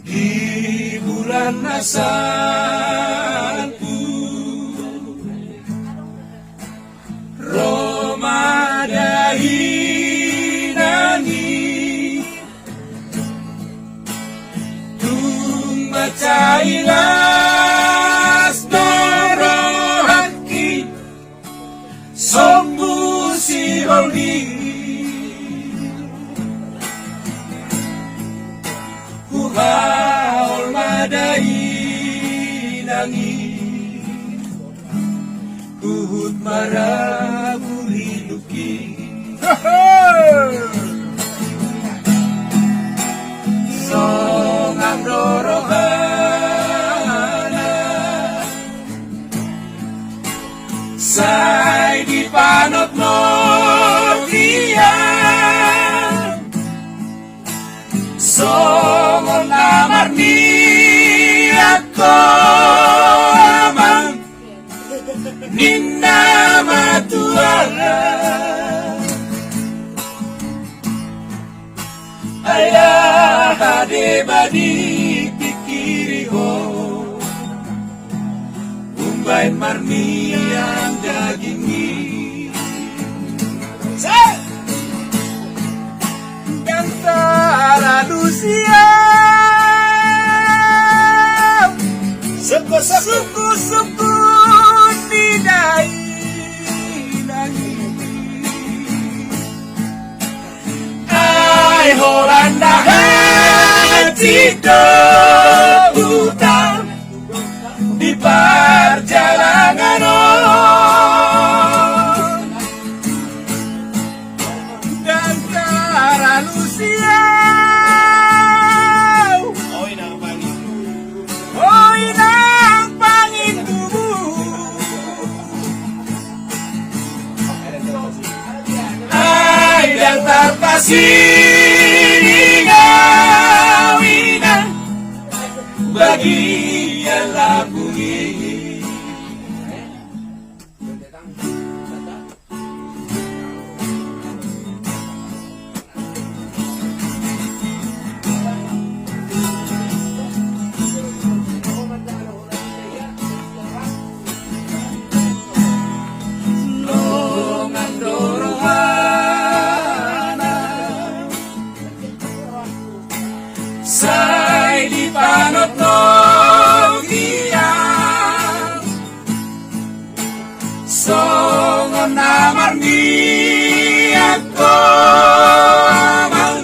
di bulan nasalku, Roma dahinangi tung macailas dorohaki sombu si holi kuhaol madai nangi kuhut maraburi luki songang dorohana say di panot no dia songon namar ni ako amang ninna matuara ayah hade badi pikiri ho umbain marmi yang dagingi Antara Lucia suku-suku didai nangi ai Holanda hati dobutan di perjalanan dan cara Lucia yang terpasih ngawinan bagian labungi say di panot no dia songon namar ni ako amang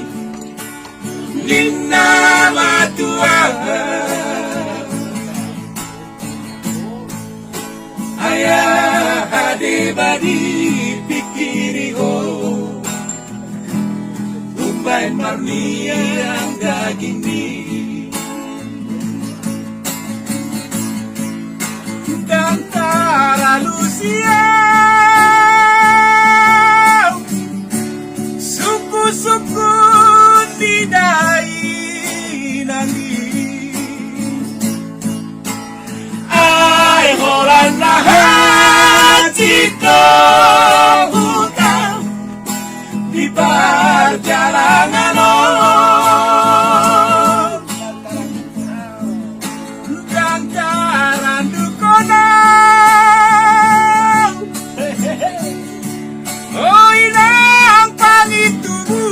ninna matua ayah hade badi pikiri ho umbain marni yang daging ni dan tara Lucia suku-suku didai nangi ai Holanda hati hutan di perjalanan dan jalan dukona oh ilang pangitubu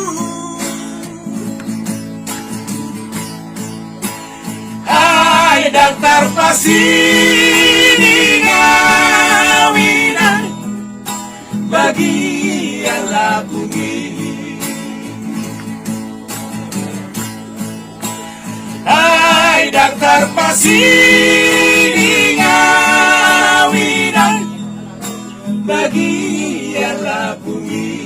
ay daftar pasini ngawinan bagian labungi ay daftar pasini ngawinan bagian labungi